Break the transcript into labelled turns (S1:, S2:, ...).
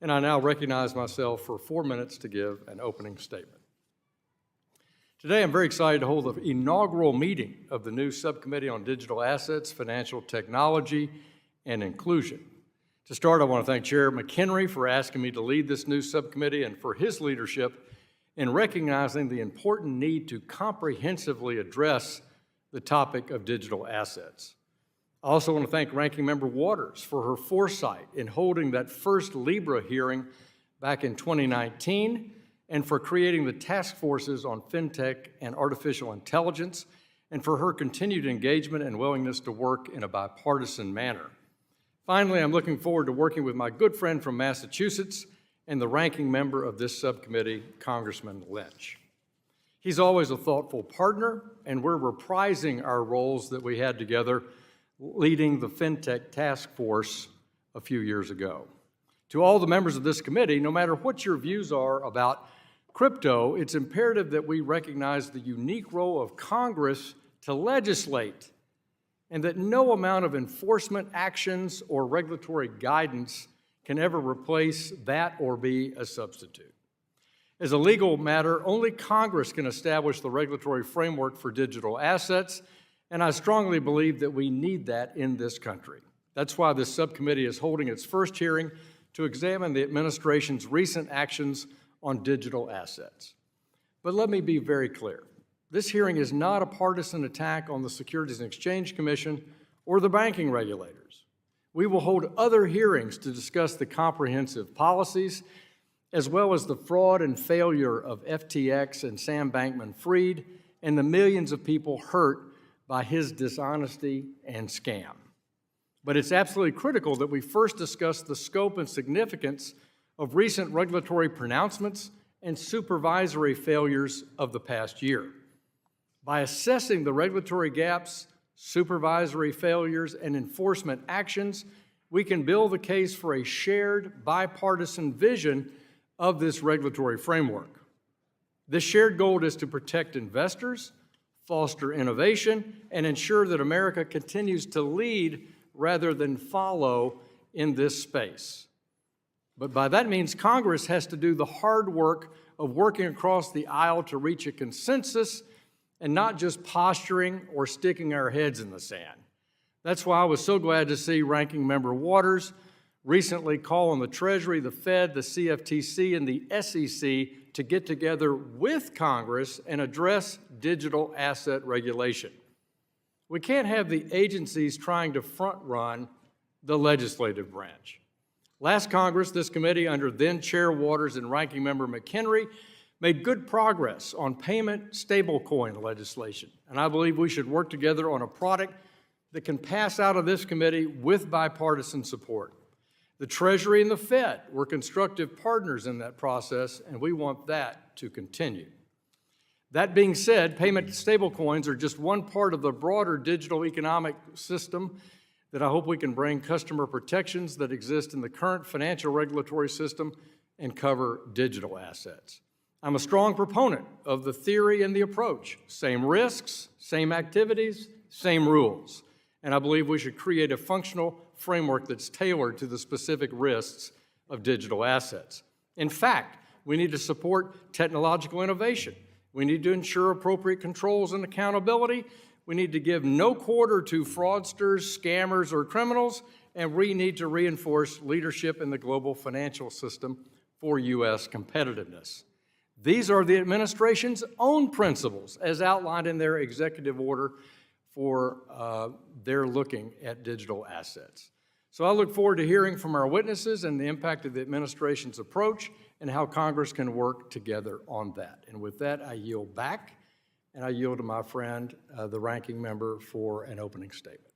S1: and I now recognize myself for 4 minutes to give an opening statement. Today, I'm very excited to hold the inaugural meeting of the new Subcommittee on Digital Assets, Financial Technology, and Inclusion. To start, I want to thank Chair McHenry for asking me to lead this new subcommittee and for his leadership in recognizing the important need to comprehensively address the topic of digital assets. I also want to thank Ranking Member Waters for her foresight in holding that first Libra hearing back in 2019 and for creating the task forces on fintech and artificial intelligence and for her continued engagement and willingness to work in a bipartisan manner. Finally, I'm looking forward to working with my good friend from Massachusetts and the ranking member of this subcommittee, Congressman Lynch. He's always a thoughtful partner, and we're reprising our roles that we had together leading the FinTech Task Force a few years ago. To all the members of this committee, no matter what your views are about crypto, it's imperative that we recognize the unique role of Congress to legislate and that no amount of enforcement actions or regulatory guidance can ever replace that or be a substitute. As a legal matter, only Congress can establish the regulatory framework for digital assets, and I strongly believe that we need that in this country. That's why this subcommittee is holding its first hearing to examine the administration's recent actions on digital assets. But let me be very clear. This hearing is not a partisan attack on the Securities and Exchange Commission or the banking regulators. We will hold other hearings to discuss the comprehensive policies, as well as the fraud and failure of FTX and Sam Bankman-Fried and the millions of people hurt by his dishonesty and scam. But it's absolutely critical that we first discuss the scope and significance of recent regulatory pronouncements and supervisory failures of the past year. By assessing the regulatory gaps, supervisory failures, and enforcement actions, we can build the case for a shared bipartisan vision of this regulatory framework. This shared goal is to protect investors, foster innovation, and ensure that America continues to lead rather than follow in this space. But by that means, Congress has to do the hard work of working across the aisle to reach a consensus and not just posturing or sticking our heads in the sand. That's why I was so glad to see Ranking Member Waters recently call on the Treasury, the Fed, the CFTC, and the SEC to get together with Congress and address digital asset regulation. We can't have the agencies trying to front-run the legislative branch. Last Congress, this committee under then-Chair Waters and Ranking Member McHenry made good progress on payment stablecoin legislation, and I believe we should work together on a product that can pass out of this committee with bipartisan support. The Treasury and the Fed were constructive partners in that process, and we want that to continue. That being said, payment stablecoins are just one part of the broader digital economic system that I hope we can bring customer protections that exist in the current financial regulatory system and cover digital assets. I'm a strong proponent of the theory and the approach. Same risks, same activities, same rules. And I believe we should create a functional framework that's tailored to the specific risks of digital assets. In fact, we need to support technological innovation. We need to ensure appropriate controls and accountability. We need to give no quarter to fraudsters, scammers, or criminals, and we need to reinforce leadership in the global financial system for U.S. competitiveness. These are the administration's own principles as outlined in their executive order for their looking at digital assets. So I look forward to hearing from our witnesses and the impact of the administration's approach and how Congress can work together on that. And with that, I yield back, and I yield to my friend, the ranking member, for an opening statement.